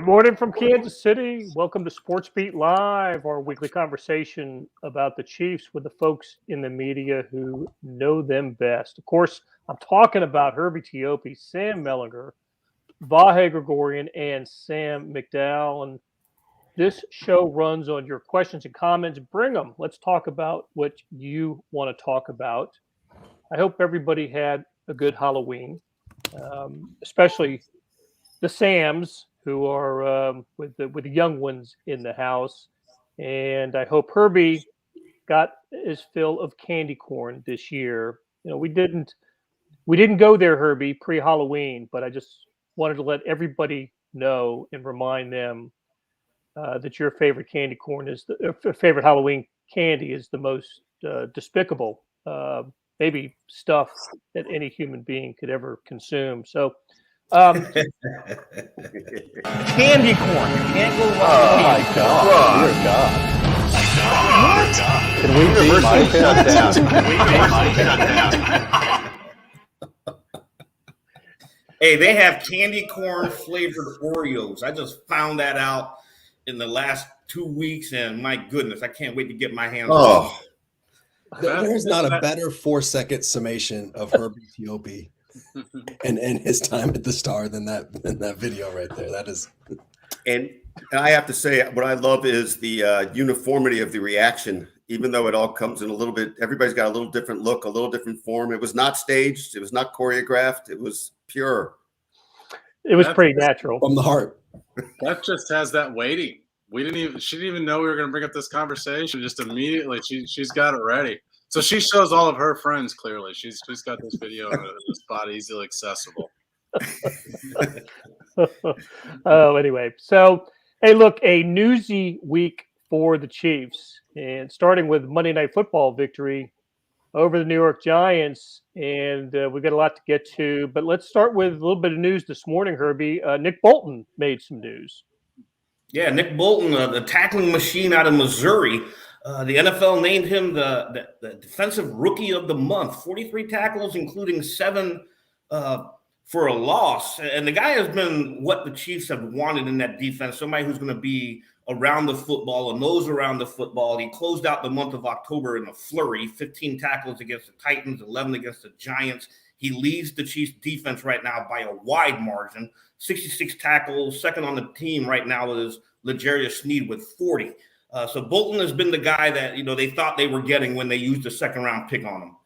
Good morning from Kansas City. Welcome to SportsBeat Live, our weekly conversation about the Chiefs with the folks in the media who know them best. Of course, I'm talking about Herbie Teope, Sam Mellinger, Vahe Gregorian, and Sam McDowell. And this show runs on your questions and comments. Bring them. Let's talk about what you want to talk about. I hope everybody had a good Halloween, especially the Sams who are with the young ones in the house, and I hope Herbie got his fill of candy corn this year. You know, we didn't go there, Herbie, pre-Halloween, but I just wanted to let everybody know and remind them that your favorite candy corn is favorite Halloween candy is the most despicable, maybe stuff that any human being could ever consume. So. Candy corn. You can't go wrong. Oh my God! Dear God! What? Can we be shut down? Hey, they have candy corn flavored Oreos. I just found that out in the last 2 weeks, and my goodness, I can't wait to get my hands on it. There's not a better 4-second summation of Herbie Teope and his time at the Star than that video right there. That is, and I have to say, what I love is the uniformity of the reaction. Even though it all comes in a little bit, everybody's got a little different look, a little different form. It was not staged. It was not choreographed. It was pure. It was pretty natural from the heart. That just has that waiting. She didn't even know we were going to bring up this conversation. Just immediately, she's got it ready. So she shows all of her friends clearly. She's got this video in a spot easily accessible. Anyway. So, hey, look, a newsy week for the Chiefs. And starting with Monday Night Football victory over the New York Giants. And we've got a lot to get to. But let's start with a little bit of news this morning, Herbie. Nick Bolton made some news. Yeah, Nick Bolton, the tackling machine out of Missouri. The NFL named him the Defensive Rookie of the Month. 43 tackles, including 7 for a loss. And the guy has been what the Chiefs have wanted in that defense, somebody who's going to be around the football and knows around the football. He closed out the month of October in a flurry, 15 tackles against the Titans, 11 against the Giants. He leads the Chiefs defense right now by a wide margin, 66 tackles. Second on the team right now is L'Jarius Sneed with 40. So Bolton has been the guy that, they thought they were getting when they used a second-round pick on him.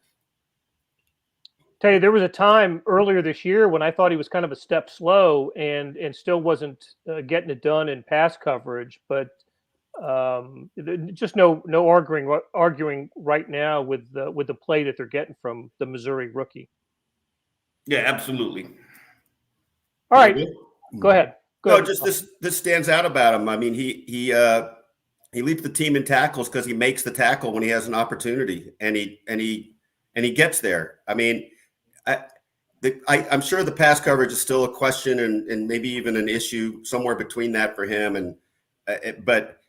Tell you, there was a time earlier this year when I thought he was kind of a step slow and still wasn't getting it done in pass coverage. But just no arguing right now with the play that they're getting from the Missouri rookie. Yeah, absolutely. All right, go ahead. Just this stands out about him. I mean, he leads the team in tackles because he makes the tackle when he has an opportunity, and he gets there. I mean, I'm sure the pass coverage is still a question and maybe even an issue somewhere between that for him. But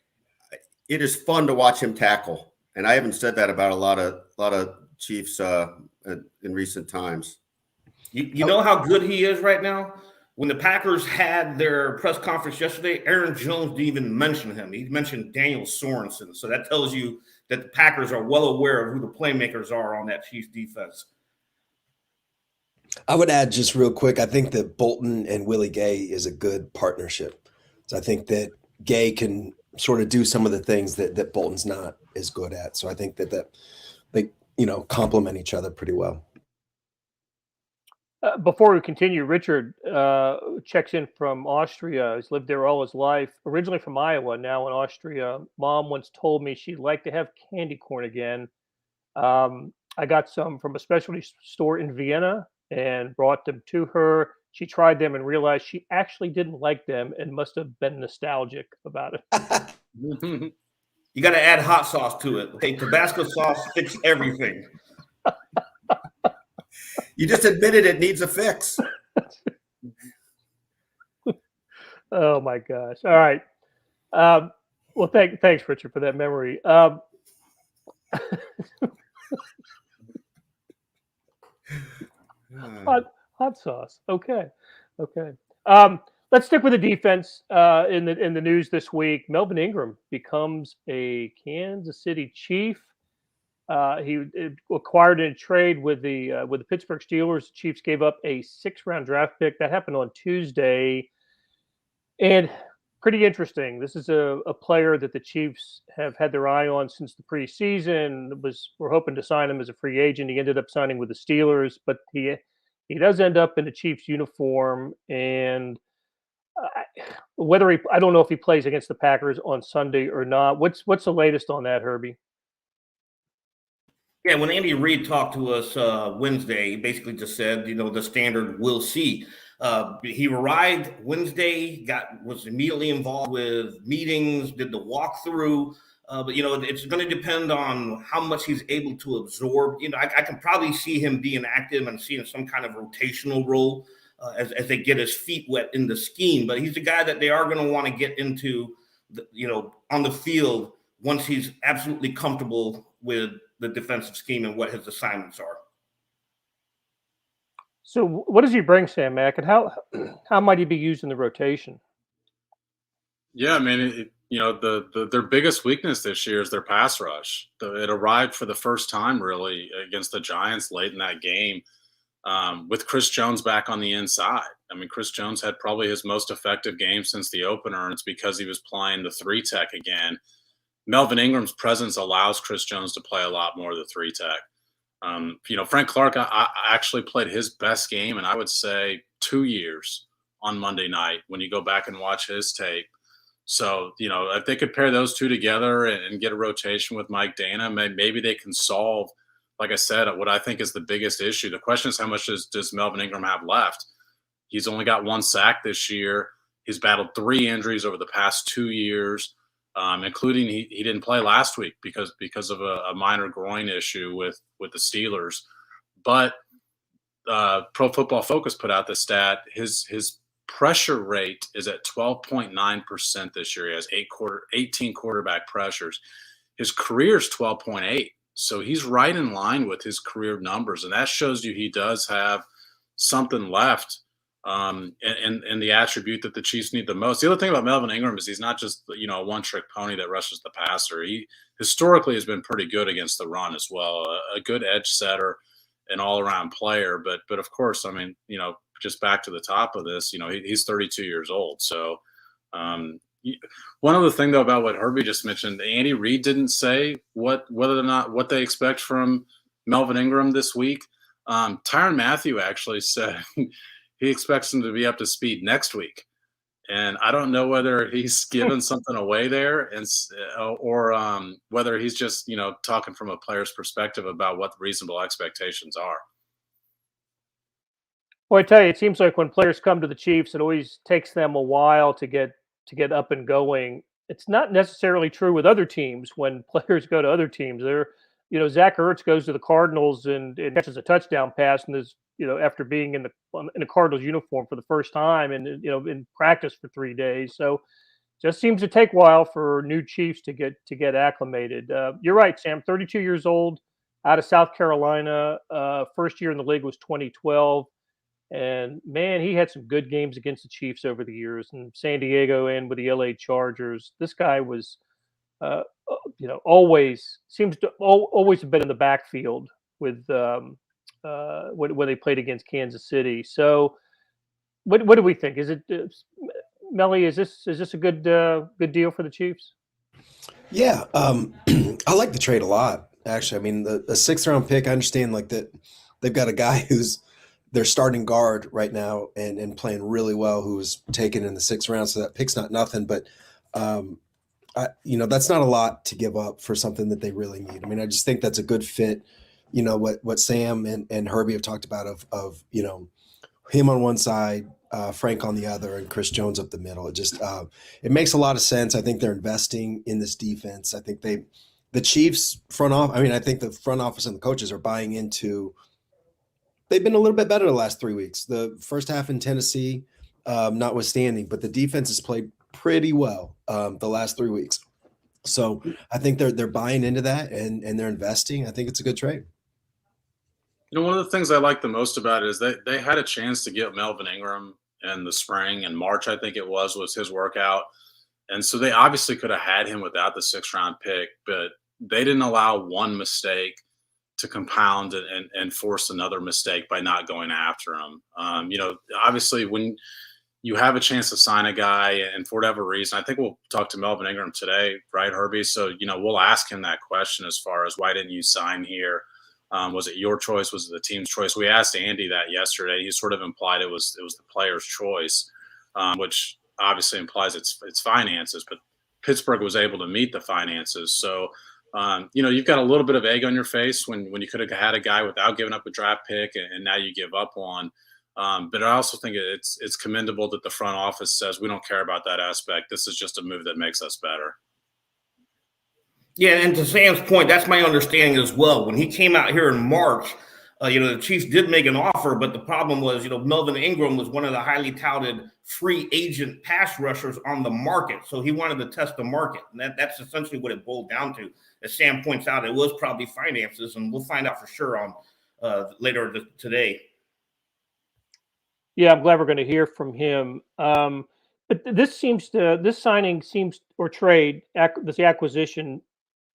it is fun to watch him tackle, and I haven't said that about a lot of Chiefs in recent times. You know how good he is right now? When the Packers had their press conference yesterday, Aaron Jones didn't even mention him. He mentioned Daniel Sorensen. So that tells you that the Packers are well aware of who the playmakers are on that Chiefs defense. I would add just real quick, I think that Bolton and Willie Gay is a good partnership. So I think that Gay can sort of do some of the things that Bolton's not as good at. So I think that they complement each other pretty well. Before we continue, Richard checks in from Austria. He's lived there all his life. Originally from Iowa, now in Austria. Mom once told me she'd like to have candy corn again. I got some from a specialty store in Vienna and brought them to her. She tried them and realized she actually didn't like them and must have been nostalgic about it. You got to add hot sauce to it. Okay, Tabasco sauce fixes everything. You just admitted it needs a fix. Oh my gosh! All right. Well, thanks, Richard, for that memory. Hot sauce. Okay. Let's stick with the defense in the news this week. Melvin Ingram becomes a Kansas City Chief. He acquired in a trade with the Pittsburgh Steelers. The Chiefs gave up a 6th-round draft pick. That happened on Tuesday. And pretty interesting. This is a player that the Chiefs have had their eye on since the preseason. We're hoping to sign him as a free agent. He ended up signing with the Steelers, but he does end up in the Chiefs uniform. And I don't know if he plays against the Packers on Sunday or not. What's the latest on that, Herbie? Yeah, when Andy Reid talked to us Wednesday, he basically just said, the standard we'll see. He arrived Wednesday, was immediately involved with meetings, did the walkthrough. But it's going to depend on how much he's able to absorb. I can probably see him being active and seeing some kind of rotational role as they get his feet wet in the scheme. But he's a guy that they are going to want to get into, on the field once he's absolutely comfortable with the defensive scheme and what his assignments are. So what does he bring, Sam Mack, and how might he be used in the rotation? Yeah, I mean, their biggest weakness this year is their pass rush. It arrived for the first time really against the Giants late in that game with Chris Jones back on the inside. I mean, Chris Jones had probably his most effective game since the opener, and it's because he was playing the 3-tech again. Melvin Ingram's presence allows Chris Jones to play a lot more of the 3-tech. Frank Clark I actually played his best game, and I would say 2 years on Monday night when you go back and watch his tape. So, if they could pair those two together and get a rotation with Mike Dana, maybe they can solve, like I said, what I think is the biggest issue. The question is, how much does Melvin Ingram have left? He's only got 1 sack this year. He's battled 3 injuries over the past 2 years, including he didn't play last week because of a minor groin issue with the Steelers. But Pro Football Focus put out the stat. His pressure rate is at 12.9% this year. He has 18 quarterback pressures. His career is 12.8. So he's right in line with his career numbers. And that shows you he does have something left and the attribute that the Chiefs need the most. The other thing about Melvin Ingram is he's not just, a one-trick pony that rushes the passer. He historically has been pretty good against the run as well, a good edge setter, an all-around player. But of course, I mean, just back to the top of this, he's 32 years old. So one other thing, though, about what Herbie just mentioned, Andy Reid didn't say whether or not what they expect from Melvin Ingram this week. Tyrann Mathieu actually said he expects him to be up to speed next week. And I don't know whether he's given something away there or whether he's just, talking from a player's perspective about what the reasonable expectations are. Well, I tell you, it seems like when players come to the Chiefs, it always takes them a while to get up and going. It's not necessarily true with other teams. When players go to other teams, Zach Ertz goes to the Cardinals and catches a touchdown pass, and is after being in a Cardinals uniform for the first time and in practice for 3 days. So just seems to take a while for new Chiefs to get acclimated. You're right, Sam. 32 years old, out of South Carolina. First year in the league was 2012. And man, he had some good games against the Chiefs over the years, in San Diego and with the LA Chargers. This guy was, always seems to always have been in the backfield with when they played against Kansas City. So, what do we think? Is it, Melly? Is this a good deal for the Chiefs? Yeah, I like the trade a lot. Actually, I mean, the 6th-round pick. I understand that they've got a guy who's their starting guard right now and playing really well, who was taken in the 6th round. So that pick's not nothing, but that's not a lot to give up for something that they really need. I mean, I just think that's a good fit. What Sam and Herbie have talked about of him on one side, Frank on the other, and Chris Jones up the middle. It just it makes a lot of sense. I think they're investing in this defense. I think the Chiefs front office. I mean, I think the front office and the coaches are buying into. They've been a little bit better the last 3 weeks. The first half in Tennessee, notwithstanding, but the defense has played pretty well the last 3 weeks. So I think they're buying into that and they're investing. I think it's a good trade. One of the things I like the most about it is they had a chance to get Melvin Ingram in the spring, and March, I think it was his workout. And so they obviously could have had him without the 6th-round pick, but they didn't allow one mistake to compound and force another mistake by not going after him. Obviously when you have a chance to sign a guy, and for whatever reason, I think we'll talk to Melvin Ingram today, right, Herbie? So, we'll ask him that question as far as why didn't you sign here? Was it your choice? Was it the team's choice? We asked Andy that yesterday. He sort of implied it was the player's choice, which obviously implies it's finances, but Pittsburgh was able to meet the finances. So, you've got a little bit of egg on your face when you could have had a guy without giving up a draft pick, and now you give up one. But I also think it's commendable that the front office says we don't care about that aspect. This is just a move that makes us better. Yeah, and to Sam's point, that's my understanding as well. When he came out here in March, the Chiefs did make an offer, but the problem was, Melvin Ingram was one of the highly touted free agent pass rushers on the market. So he wanted to test the market. And that's essentially what it boiled down to. As Sam points out, it was probably finances, and we'll find out for sure on later today. Yeah, I'm glad we're going to hear from him. But this signing seems, or trade, this acquisition,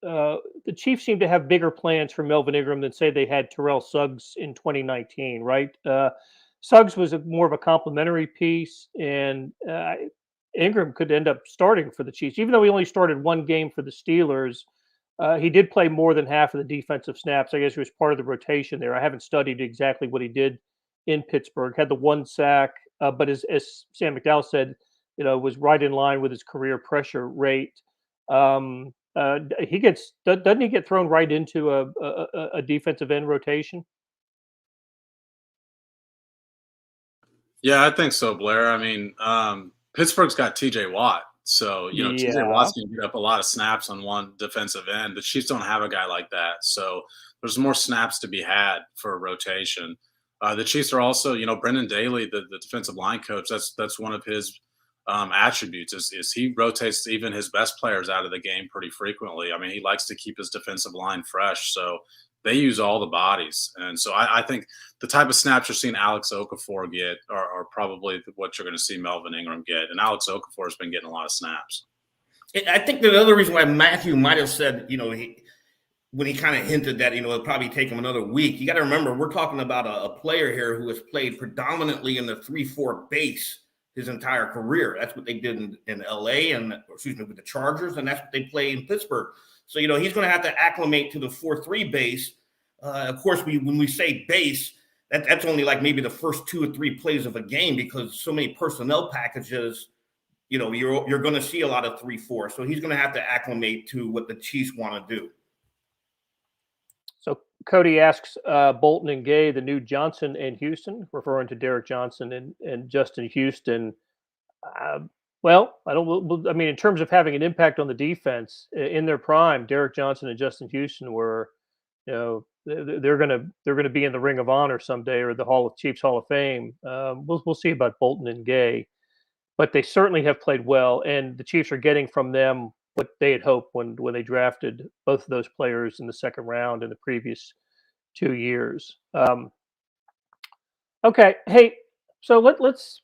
the Chiefs seem to have bigger plans for Melvin Ingram than, say, they had Terrell Suggs in 2019, right? Suggs was more of a complimentary piece, and Ingram could end up starting for the Chiefs. Even though he only started one game for the Steelers, he did play more than half of the defensive snaps. I guess he was part of the rotation there. I haven't studied exactly what he did in Pittsburgh. Had the one sack, but as Sam McDowell said, was right in line with his career pressure rate. Doesn't he get thrown right into a defensive end rotation? Yeah, I think so, Blair. I mean, Pittsburgh's got TJ Watt. So, TJ Watt's going to get up a lot of snaps on one defensive end. The Chiefs don't have a guy like that. So there's more snaps to be had for a rotation. The Chiefs are also, Brendan Daly, the defensive line coach, that's one of his attributes is he rotates even his best players out of the game pretty frequently. I mean, he likes to keep his defensive line fresh. So they use all the bodies. And so I think the type of snaps you're seeing Alex Okafor get are probably what you're going to see Melvin Ingram get. And Alex Okafor has been getting a lot of snaps. I think the other reason why Matthew might have said, when he kind of hinted that, it'll probably take him another week, you got to remember, we're talking about a player here who has played predominantly in the 3-4 base his entire career. That's what they did in LA with the Chargers, and that's what they play in Pittsburgh. So, he's going to have to acclimate to the 4-3 base. Of course, when we say base, that's only like maybe the first 2 or 3 plays of a game, because so many personnel packages, you're going to see a lot of 3-4. So he's going to have to acclimate to what the Chiefs want to do. So Cody asks, Bolton and Gay, the new Johnson and Houston, referring to Derek Johnson and Justin Houston. In terms of having an impact on the defense in their prime, Derek Johnson and Justin Houston were, they're gonna be in the Ring of Honor someday, or the Chiefs Hall of Fame. We'll see about Bolton and Gay, but they certainly have played well, and the Chiefs are getting from them what they had hoped when they drafted both of those players in the second round in the previous 2 years. Okay, hey, so let's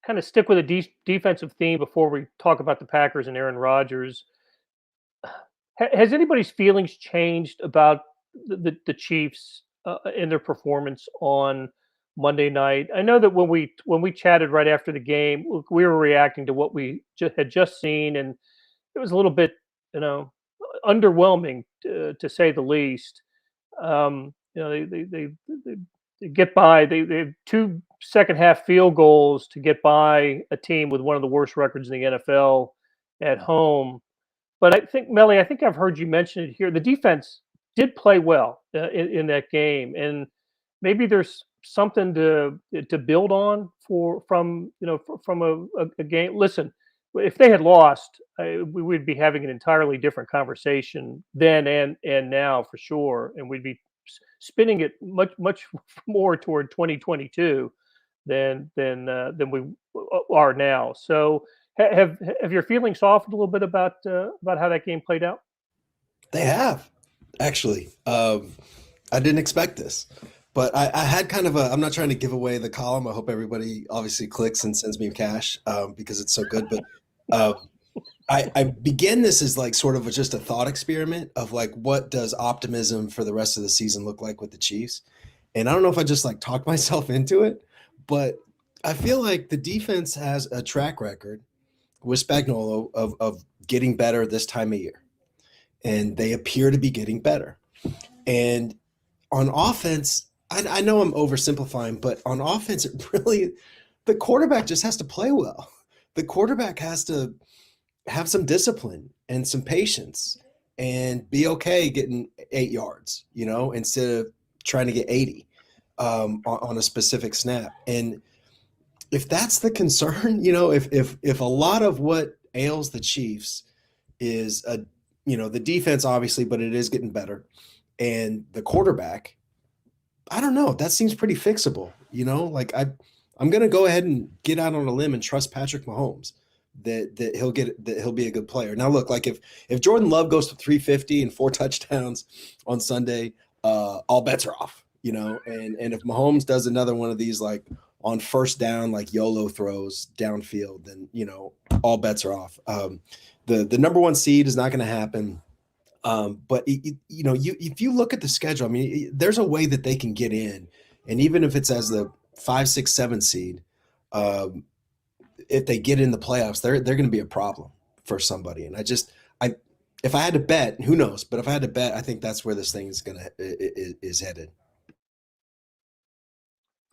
kind of stick with a defensive theme before we talk about the Packers and Aaron Rodgers. Has anybody's feelings changed about the Chiefs in their performance on Monday night? I know that when we chatted right after the game, we were reacting to what we had just seen, and it was a little bit, underwhelming to say the least. They get by. They have 2 second-half field goals to get by a team with one of the worst records in the NFL at home. But I think, Melly, I've heard you mention it here. The defense did play well in that game, and maybe there's something to build on from a game. Listen, if they had lost, we would be having an entirely different conversation then and now for sure, and we'd be spinning it much more toward 2022 than we are now. So have your feelings softened a little bit about how that game played out? They have, actually. I didn't expect this, But I had kind of I'm not trying to give away the column. I hope everybody obviously clicks and sends me cash because it's so good. But I began this as like sort of just a thought experiment of like, what does optimism for the rest of the season look like with the Chiefs? And I don't know if I just like talked myself into it, but I feel like the defense has a track record with Spagnuolo of getting better this time of year. And they appear to be getting better. And on offense, I know I'm oversimplifying, but on offense, the quarterback just has to play well. The quarterback has to have some discipline and some patience and be okay getting 8 yards, instead of trying to get 80 on a specific snap. And if that's the concern, if a lot of what ails the Chiefs is the defense, obviously, but it is getting better, and the quarterback, I don't know. That seems pretty fixable, Like I'm going to go ahead and get out on a limb and trust Patrick Mahomes that he'll be a good player. Now, look, like if Jordan Love goes to 350 and 4 touchdowns on Sunday, all bets are off, And if Mahomes does another one of these like on first down, like YOLO throws downfield, then all bets are off. The number 1 seed is not going to happen. But if you look at the schedule, I mean, there's a way that they can get in, and even if it's as the 5, 6, 7 seed, if they get in the playoffs, they're going to be a problem for somebody. And if I had to bet, who knows? But if I had to bet, I think that's where this thing is headed.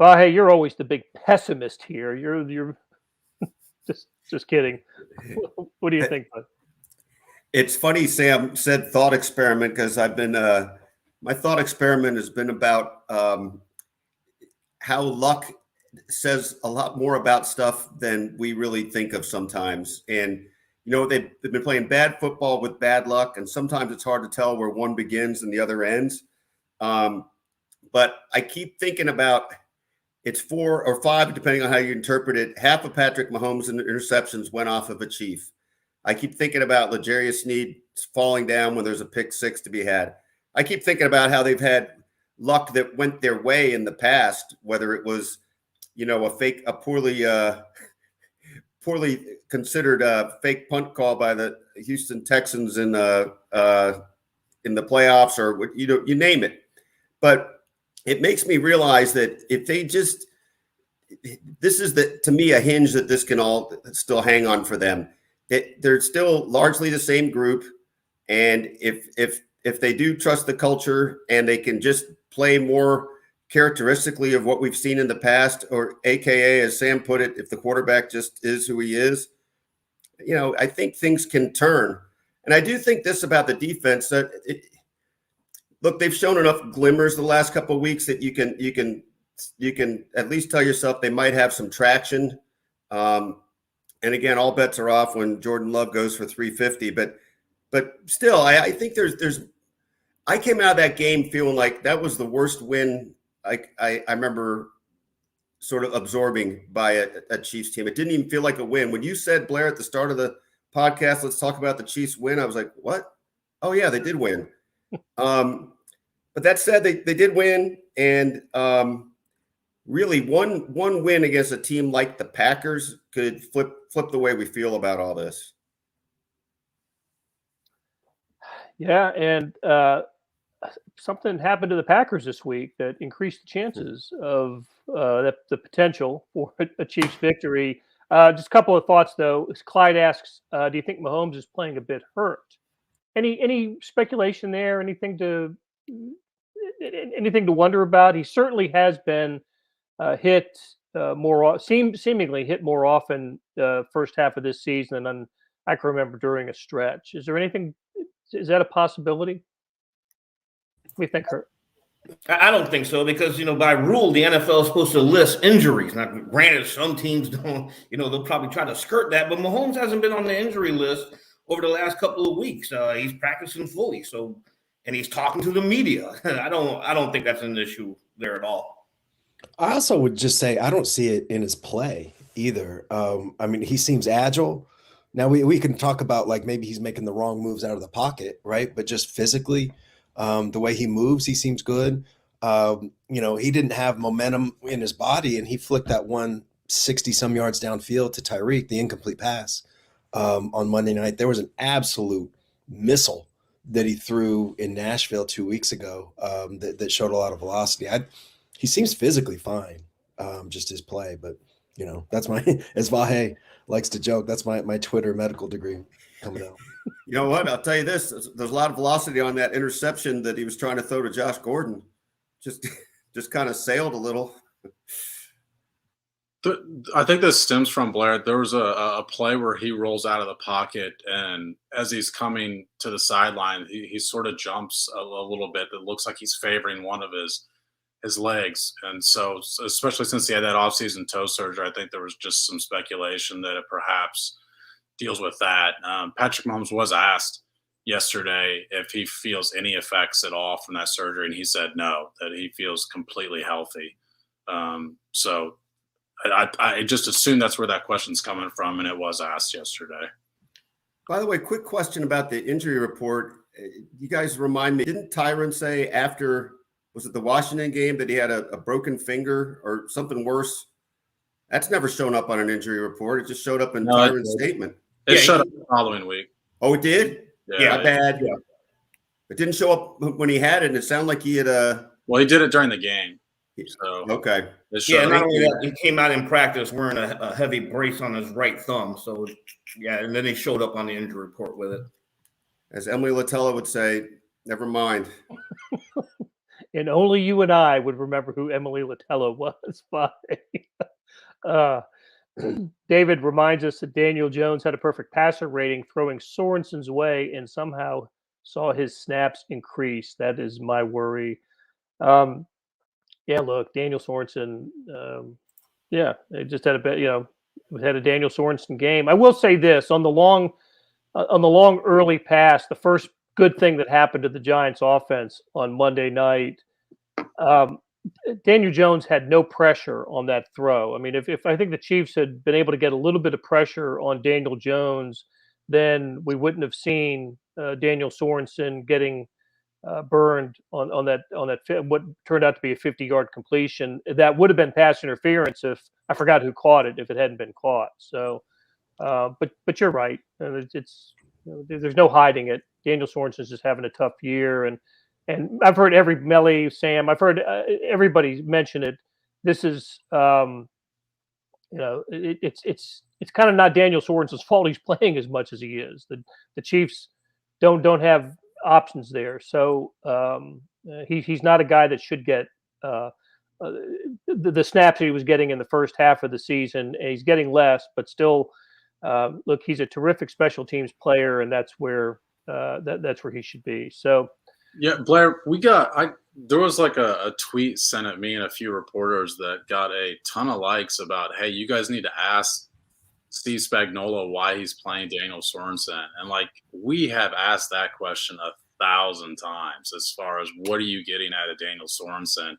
Well, hey, you're always the big pessimist here. You're just kidding. What do you think, bud? It's funny Sam said thought experiment, because I've been my thought experiment has been about how luck says a lot more about stuff than we really think of sometimes. And they've been playing bad football with bad luck, and sometimes it's hard to tell where one begins and the other ends. But I keep thinking about, it's 4 or 5, depending on how you interpret it. Half of Patrick Mahomes' interceptions went off of a Chief. I keep thinking about L'Jarius Sneed falling down when there's a pick 6 to be had. I keep thinking about how they've had luck that went their way in the past, whether it was, a poorly considered fake punt call by the Houston Texans in the playoffs, or you name it. But it makes me realize that if they just, this is to me a hinge that this can all still hang on for them. They're still largely the same group, and if they do trust the culture and they can just play more characteristically of what we've seen in the past, or AKA, as Sam put it, if the quarterback just is who he is, I think things can turn. And I do think this about the defense, that look, they've shown enough glimmers the last couple of weeks that you can at least tell yourself they might have some traction. And again, all bets are off when Jordan Love goes for 350. But still, I think there's. I came out of that game feeling like that was the worst win I remember sort of absorbing by a Chiefs team. It didn't even feel like a win. When you said, Blair, at the start of the podcast, let's talk about the Chiefs win, I was like, what? Oh yeah, they did win. But that said, they did win, and really one win against a team like the Packers could flip the way we feel about all this. Yeah, and something happened to the Packers this week that increased the chances of the potential for a Chiefs victory. Just a couple of thoughts, though. Clyde asks, do you think Mahomes is playing a bit hurt? Any speculation there? Anything to wonder about? He certainly has been hit seemingly hit more often first half of this season than I can remember during a stretch. Is there anything? Is that a possibility? What do you think, Kurt? I don't think so, because, by rule, the NFL is supposed to list injuries. Now, granted, some teams don't, they'll probably try to skirt that, but Mahomes hasn't been on the injury list over the last couple of weeks. He's practicing fully, and he's talking to the media. I don't think that's an issue there at all. I also would just say I don't see it in his play either. I mean, he seems agile. Now we can talk about like maybe he's making the wrong moves out of the pocket, right? But just physically, the way he moves, he seems good. He didn't have momentum in his body, and he flicked that one 60-some yards downfield to Tyreek, the incomplete pass on Monday night. There was an absolute missile that he threw in Nashville 2 weeks ago that showed a lot of velocity. He seems physically fine, just his play, but that's as Vahe likes to joke, that's my Twitter medical degree coming out. You know what? I'll tell you this. There's a lot of velocity on that interception that he was trying to throw to Josh Gordon. Just kind of sailed a little. I think this stems from Blair. There was a play where he rolls out of the pocket, and as he's coming to the sideline, he sort of jumps a little bit. It looks like he's favoring one of his legs. And so, especially since he had that offseason toe surgery, I think there was just some speculation that it perhaps deals with that. Patrick Mahomes was asked yesterday if he feels any effects at all from that surgery, and he said no, that he feels completely healthy. So I just assume that's where that question's coming from, and it was asked yesterday. By the way, quick question about the injury report. You guys remind me, didn't Tyron say after, was it the Washington game, that he had a broken finger or something worse? That's never shown up on an injury report. It just showed up in Tyron's statement. It showed up the following week. Oh, it did? Yeah. Not bad. Yeah. It didn't show up when he had it, and it sounded like he had Well, he did it during the game. So okay. Yeah, not only that, he came out in practice wearing a heavy brace on his right thumb. So, yeah, and then he showed up on the injury report with it. As Emily Latella would say, never mind. And only you and I would remember who Emily Latella was. David reminds us that Daniel Jones had a perfect passer rating throwing Sorensen's way and somehow saw his snaps increase. That is my worry. Yeah, look, Daniel Sorensen, they just had a bit, had a Daniel Sorensen game. I will say this on the long early pass, the first good thing that happened to the Giants offense on Monday night, Daniel Jones had no pressure on that throw. I mean, if I think the Chiefs had been able to get a little bit of pressure on Daniel Jones, then we wouldn't have seen Daniel Sorensen getting burned on that what turned out to be a 50-yard completion. That would have been pass interference if I forgot who caught it if it hadn't been caught. So, but you're right. It's there's no hiding it. Daniel Sorensen's just having a tough year, and I've heard Sam, I've heard everybody mention it. This is it's kind of not Daniel Sorensen's fault he's playing as much as he is. The Chiefs don't have options there. So he's not a guy that should get the snaps he was getting in the first half of the season. And he's getting less, but still, look, he's a terrific special teams player, and that's where he should be. So, yeah, Blair, there was like a tweet sent at me and a few reporters that got a ton of likes about, hey, you guys need to ask Steve Spagnuolo why he's playing Daniel Sorensen. And like, we have asked that question 1,000 times as far as what are you getting out of Daniel Sorensen?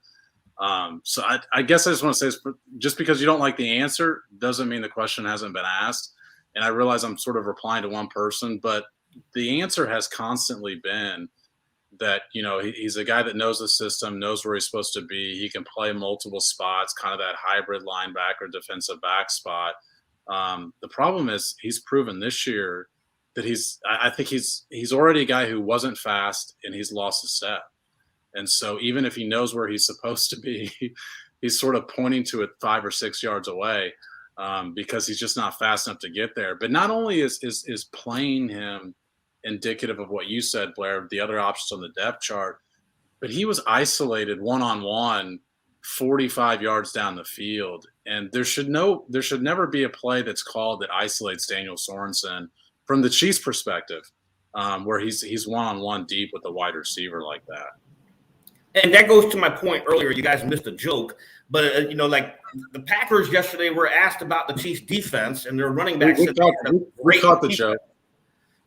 So I guess I just want to say, just because you don't like the answer doesn't mean the question hasn't been asked. And I realize I'm sort of replying to one person, but the answer has constantly been that, he's a guy that knows the system, knows where he's supposed to be. He can play multiple spots, kind of that hybrid linebacker, defensive back spot. The problem is he's proven this year that I think he's already a guy who wasn't fast and he's lost a step. And so even if he knows where he's supposed to be, he's sort of pointing to it 5 or 6 yards away because he's just not fast enough to get there. But not only is playing him indicative of what you said, Blair, the other options on the depth chart, but he was isolated one-on-one 45 yards down the field. And there should never be a play that's called that isolates Daniel Sorensen from the Chiefs' perspective, where he's one-on-one deep with a wide receiver like that. And that goes to my point earlier. You guys missed a joke, but like the Packers yesterday were asked about the Chiefs' defense, and their running back said we caught the joke.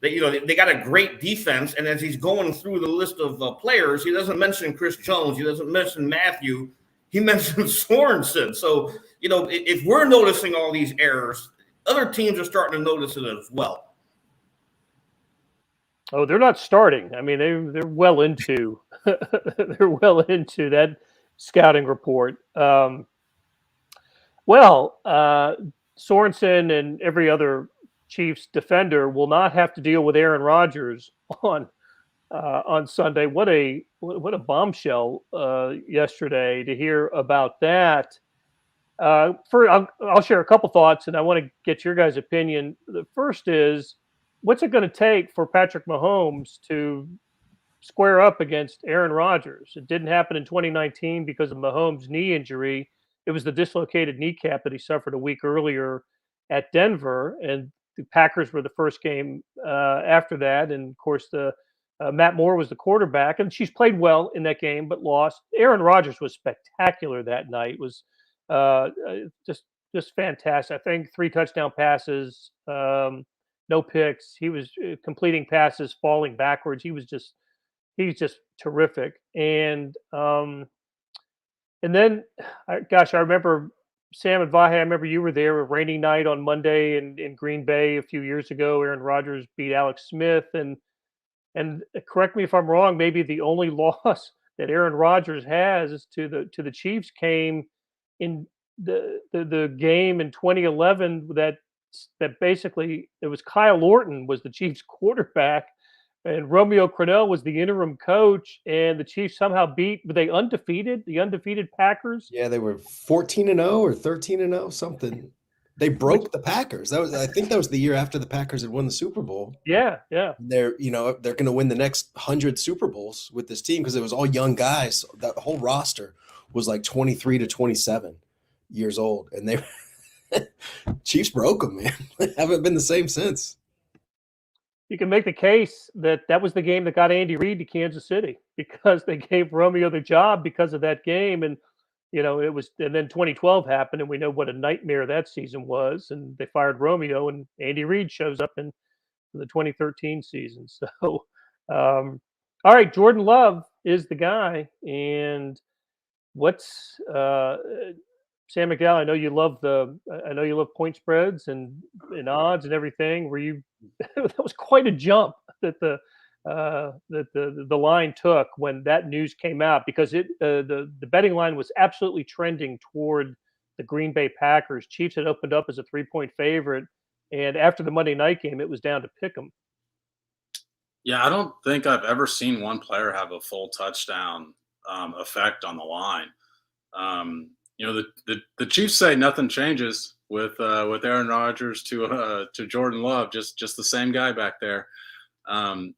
They got a great defense, and as he's going through the list of players, he doesn't mention Chris Jones, he doesn't mention Matthew, he mentions Sorensen. So if we're noticing all these errors, other teams are starting to notice it as well. Oh, they're not starting. I mean, they're well into they're well into that scouting report. Sorensen and every other Chiefs defender will not have to deal with Aaron Rodgers on Sunday. What a bombshell yesterday to hear about that. I'll share a couple thoughts, and I want to get your guys' opinion. The first is, what's it going to take for Patrick Mahomes to square up against Aaron Rodgers? It didn't happen in 2019 because of Mahomes' knee injury. It was the dislocated kneecap that he suffered a week earlier at Denver, and the Packers were the first game after that. And of course, Matt Moore was the quarterback, and she's played well in that game but lost. Aaron Rodgers was spectacular that night. Was just fantastic. I think 3 touchdown passes, no picks. He was completing passes, falling backwards. He's just terrific. And then, I remember Sam and Vahe. I remember you were there a rainy night on Monday in Green Bay a few years ago. Aaron Rodgers beat Alex Smith, and correct me if I'm wrong. Maybe the only loss that Aaron Rodgers has to the Chiefs came in the game in 2011 that basically it was Kyle Orton was the Chiefs quarterback, and Romeo Crennel was the interim coach, and the Chiefs somehow beat the undefeated Packers. Yeah, they were 14-0 or 13-0, something. They broke the Packers. I think that was the year after the Packers had won the Super Bowl. Yeah. They're going to win the next 100 Super Bowls with this team because it was all young guys. That whole roster was like 23 to 27 years old, and they Chiefs broke them, man. They haven't been the same since. You can make the case that was the game that got Andy Reid to Kansas City, because they gave Romeo the job because of that game. And it was, and then 2012 happened, and we know what a nightmare that season was, and they fired Romeo, and Andy Reid shows up in the 2013 season. So all right, Jordan Love is the guy. And what's Sam McDowell, I know you love point spreads and odds and everything. That was quite a jump that the line took when that news came out, because the betting line was absolutely trending toward the Green Bay Packers. Chiefs had opened up as a 3-point favorite, and after the Monday night game, it was down to pick 'em. Yeah, I don't think I've ever seen one player have a full touchdown effect on the line. The Chiefs say nothing changes with Aaron Rodgers to Jordan Love, just the same guy back there.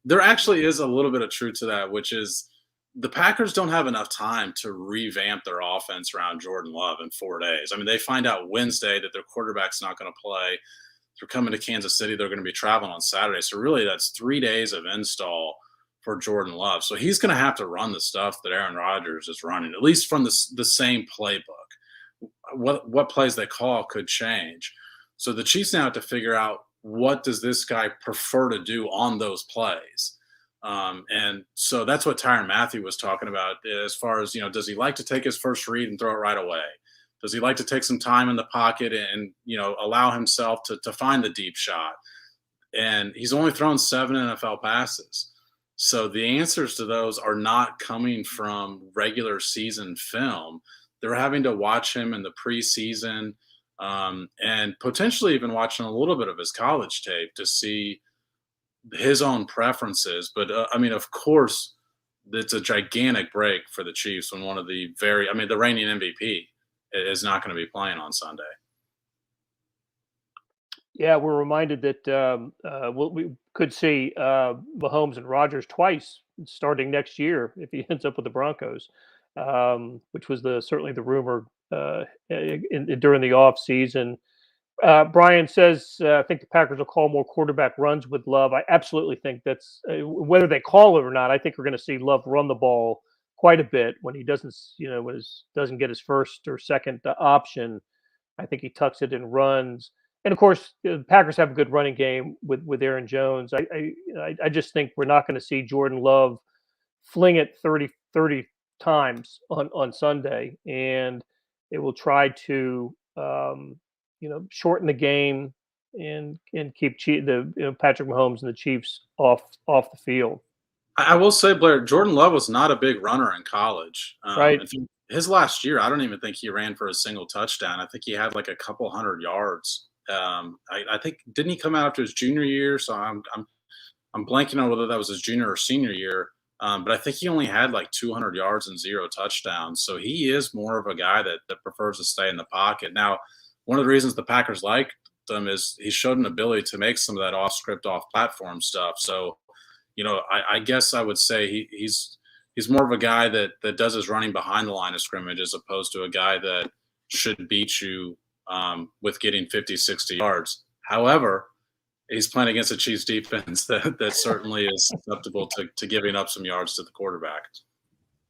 There actually is a little bit of truth to that, which is the Packers don't have enough time to revamp their offense around Jordan Love in 4 days. I mean, they find out Wednesday that their quarterback's not going to play. They're coming to Kansas City. They're going to be traveling on Saturday. So really that's 3 days of install for Jordan Love. So he's going to have to run the stuff that Aaron Rodgers is running, at least from the same playbook. What plays they call could change. So the Chiefs now have to figure out, what does this guy prefer to do on those plays? And so that's what Tyrann Mathieu was talking about, as far as, does he like to take his first read and throw it right away? Does he like to take some time in the pocket and allow himself to find the deep shot? And he's only thrown 7 NFL passes. So the answers to those are not coming from regular season film. They're having to watch him in the preseason, and potentially even watching a little bit of his college tape to see his own preferences. But of course, it's a gigantic break for the Chiefs when one of the the reigning MVP is not going to be playing on Sunday. Yeah, we're reminded that we could see Mahomes and Rodgers twice starting next year if he ends up with the Broncos, which was certainly the rumor during the off season. Brian says, I think the Packers will call more quarterback runs with Love. I absolutely think that's whether they call it or not. I think we're going to see Love run the ball quite a bit when he doesn't get his first or second option. I think he tucks it and runs. And of course, the Packers have a good running game with Aaron Jones. I just think we're not going to see Jordan Love fling it 30 times on Sunday, and it will try to shorten the game, and keep Patrick Mahomes and the Chiefs off the field. I will say, Blair, Jordan Love was not a big runner in college. Right. In fact, his last year, I don't even think he ran for a single touchdown. I think he had like a couple hundred yards. I think, didn't he come out after his junior year? So I'm blanking on whether that was his junior or senior year. But I think he only had like 200 yards and 0 touchdowns. So he is more of a guy that prefers to stay in the pocket. Now, one of the reasons the Packers liked him is he showed an ability to make some of that off-script, off-platform stuff. So, I guess I would say he's more of a guy that does his running behind the line of scrimmage as opposed to a guy that should beat you with getting 50, 60 yards. However, he's playing against a Chiefs defense that certainly is susceptible to giving up some yards to the quarterback.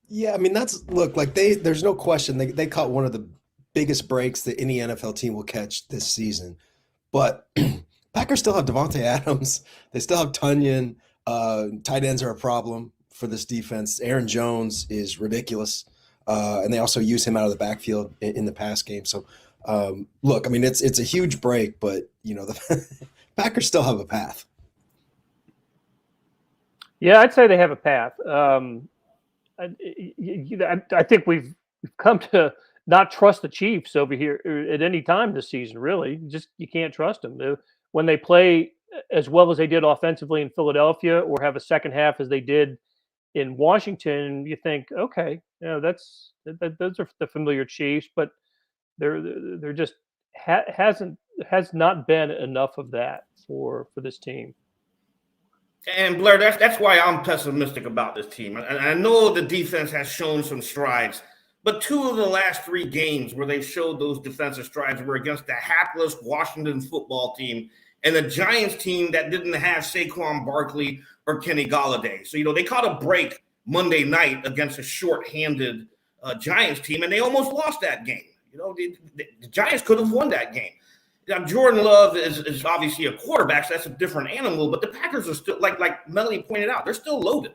Yeah, I mean, there's no question they caught one of the biggest breaks that any NFL team will catch this season. But Packers still have Devontae Adams. They still have Tunyon. Tight ends are a problem for this defense. Aaron Jones is ridiculous. And they also use him out of the backfield in the pass game. So, look, I mean, it's a huge break, but, the Packers still have a path. Yeah, I'd say they have a path. I think we've come to not trust the Chiefs over here at any time this season, really. You can't trust them. When they play as well as they did offensively in Philadelphia or have a second half as they did in Washington, you think, okay, those are the familiar Chiefs, but they're just has not been enough of that for this team. And Blair, that's why I'm pessimistic about this team. And I know the defense has shown some strides, but 2 of the last 3 games where they showed those defensive strides were against the hapless Washington football team and the Giants team that didn't have Saquon Barkley or Kenny Golladay. So, they caught a break Monday night against a shorthanded Giants team, and they almost lost that game. The Giants could have won that game. Now, Jordan Love is obviously a quarterback, so that's a different animal, but the Packers are still, like Melanie pointed out, they're still loaded.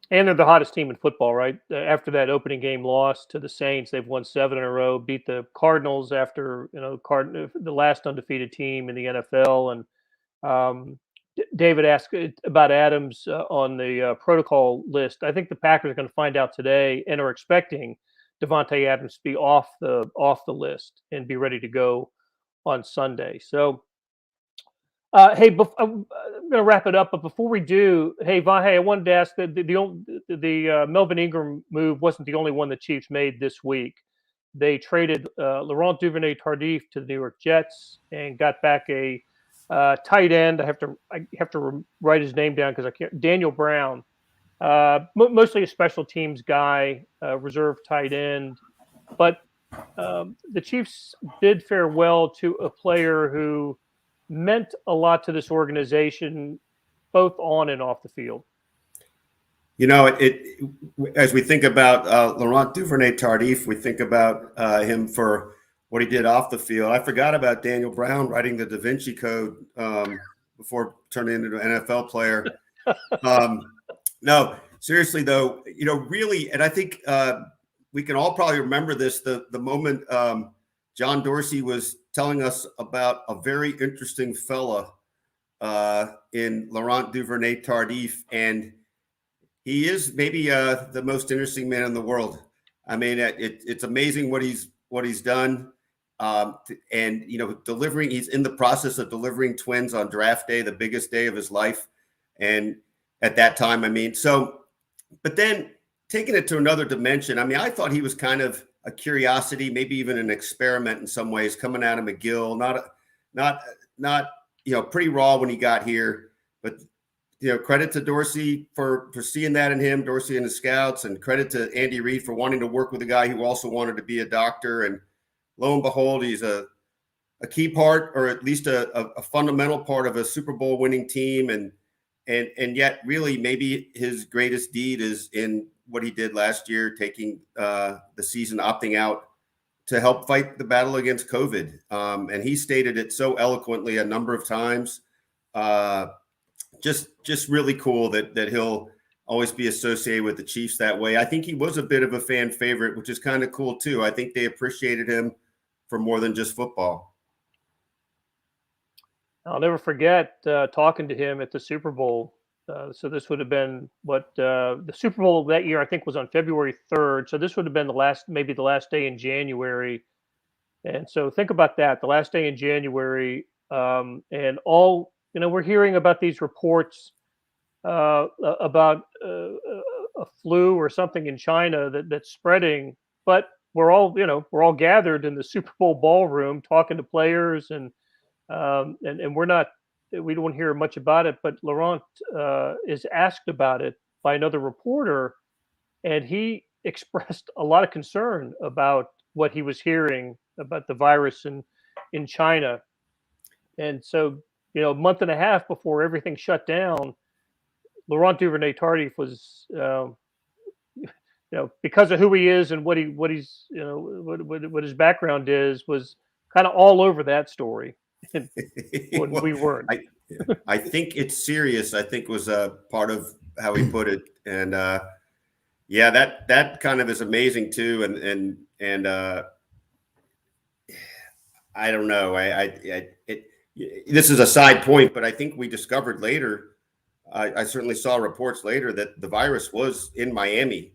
And they're the hottest team in football, right? After that opening game loss to the Saints, they've won 7 in a row, beat the Cardinals after, the last undefeated team in the NFL. And David asked about Adams on the protocol list. I think the Packers are going to find out today and are expecting Devontae Adams to be off the list and be ready to go on Sunday. So, hey, I'm going to wrap it up, but before we do, hey, Vahe, I wanted to ask that the Melvin Ingram move wasn't the only one the Chiefs made this week. They traded Laurent Duvernay-Tardif to the New York Jets and got back a tight end. I have to write his name down because I can't. Daniel Brown. Mostly a special teams guy, reserve tight end, but the Chiefs bid farewell to a player who meant a lot to this organization, both on and off the field. As we think about Laurent Duvernay-Tardif, we think about him for what he did off the field. I forgot about Daniel Brown writing the Da Vinci Code before turning into an NFL player. No, seriously though, really, and I think we can all probably remember this, the moment John Dorsey was telling us about a very interesting fella in Laurent Duvernay-Tardif, and he is maybe the most interesting man in the world. I mean, it's amazing what he's done, and delivering. He's in the process of delivering twins on draft day, the biggest day of his life, and at that time, but then taking it to another dimension. I mean, I thought he was kind of a curiosity, maybe even an experiment in some ways, coming out of McGill, not pretty raw when he got here, but credit to Dorsey for seeing that in him, Dorsey and the scouts, and credit to Andy Reid for wanting to work with a guy who also wanted to be a doctor. And lo and behold, he's a key part, or at least a fundamental part of a Super Bowl winning team. And yet really maybe his greatest deed is in what he did last year, taking the season, opting out to help fight the battle against COVID. And he stated it so eloquently a number of times. Just really cool that he'll always be associated with the Chiefs that way. I think he was a bit of a fan favorite, which is kind of cool too. I think they appreciated him for more than just football. I'll never forget talking to him at the Super Bowl. So this would have been the Super Bowl that year, I think, was on February 3rd. So this would have been maybe the last day in January. And so think about that, the last day in January, and all, we're hearing about these reports about a flu or something in China that's spreading, but we're all gathered in the Super Bowl ballroom talking to players, and we don't hear much about it. But Laurent is asked about it by another reporter, and he expressed a lot of concern about what he was hearing about the virus in China. And so, a month and a half before everything shut down, Laurent Duvernay-Tardif was, because of who he is and what he's, what his background is, was kind of all over that story. When we weren't. I think it's serious. I think was part of how he put it, and yeah, that kind of is amazing too. And I don't know. This is a side point, but I think we discovered later. I certainly saw reports later that the virus was in Miami.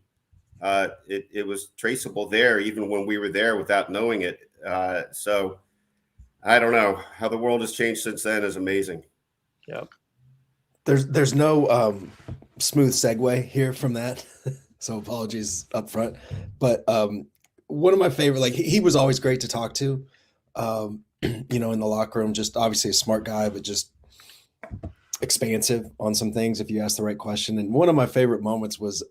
It was traceable there, even when we were there without knowing it. So I don't know how the world has changed since then. Is amazing. Yeah. There's no smooth segue here from that, so apologies up front. But one of my favorite, he was always great to talk to, in the locker room. Just obviously a smart guy, but just expansive on some things if you ask the right question. And one of my favorite moments was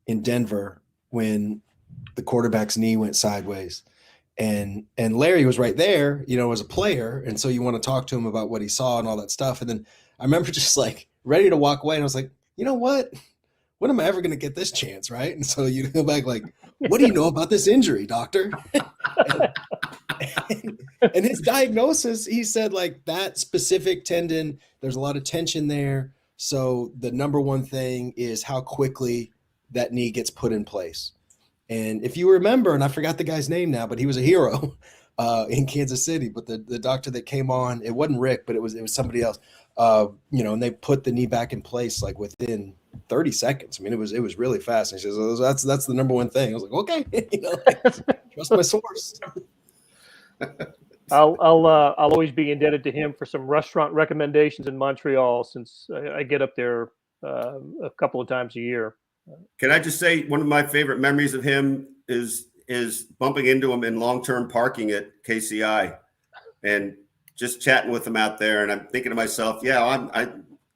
in Denver when the quarterback's knee went sideways. And Larry was right there, as a player. And so you want to talk to him about what he saw and all that stuff. And then I remember just ready to walk away. And I was like, you know what? When am I ever going to get this chance? Right. And so you go back what do you know about this injury, doctor? and his diagnosis, he said that specific tendon, there's a lot of tension there. So the number one thing is how quickly that knee gets put in place. And if you remember, and I forgot the guy's name now, but he was a hero in Kansas City. But the doctor that came on, it wasn't Rick, but it was somebody else. And they put the knee back in place within 30 seconds. I mean, it was really fast. And he says, "Oh, that's the number one thing." I was like, "Okay, trust my source." I'll always be indebted to him for some restaurant recommendations in Montreal, since I get up there a couple of times a year. Can I just say one of my favorite memories of him is bumping into him in long-term parking at KCI and just chatting with him out there. And I'm thinking to myself, yeah,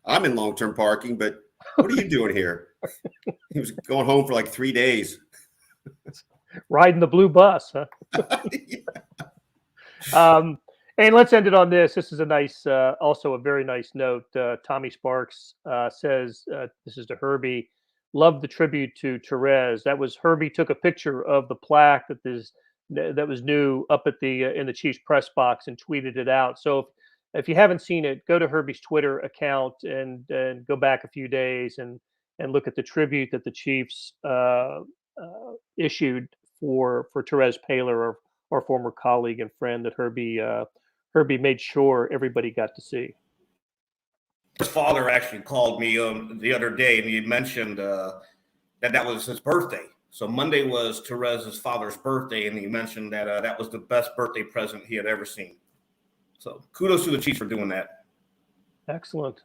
I'm in long-term parking, but what are you doing here? He was going home for 3 days. Riding the blue bus, huh? Yeah. And let's end it on this. This is a nice, also a very nice note. Tommy Sparks says, this is to Herbie. Love the tribute to Therese. That was Herbie took a picture of the plaque that was new up at in the Chiefs press box and tweeted it out. So if you haven't seen it, go to Herbie's Twitter account and go back a few days and look at the tribute that the Chiefs issued for Therese Paylor, our former colleague and friend that Herbie made sure everybody got to see. His father actually called me the other day, and he mentioned that was his birthday. So Monday was Therese's father's birthday, and he mentioned that that was the best birthday present he had ever seen. So kudos to the Chiefs for doing that. Excellent.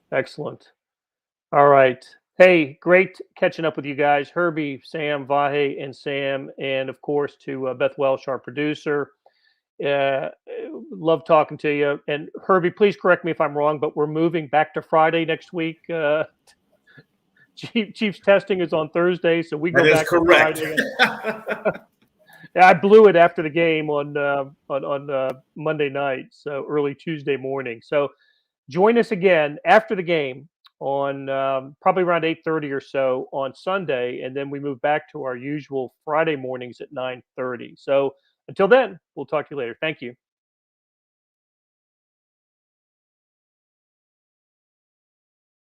All right. Hey, great catching up with you guys. Herbie, Sam, Vahe, and Sam, and of course to Beth Welsh, our producer. Love talking to you. And Herbie, please correct me if I'm wrong, but we're moving back to Friday next week. Chiefs testing is on Thursday, so we go back to Friday. I blew it after the game on Monday night, so early Tuesday morning. So join us again after the game on probably around 8:30 or so on Sunday, and then we move back to our usual Friday mornings at 9:30. So until then, we'll talk to you later. Thank you.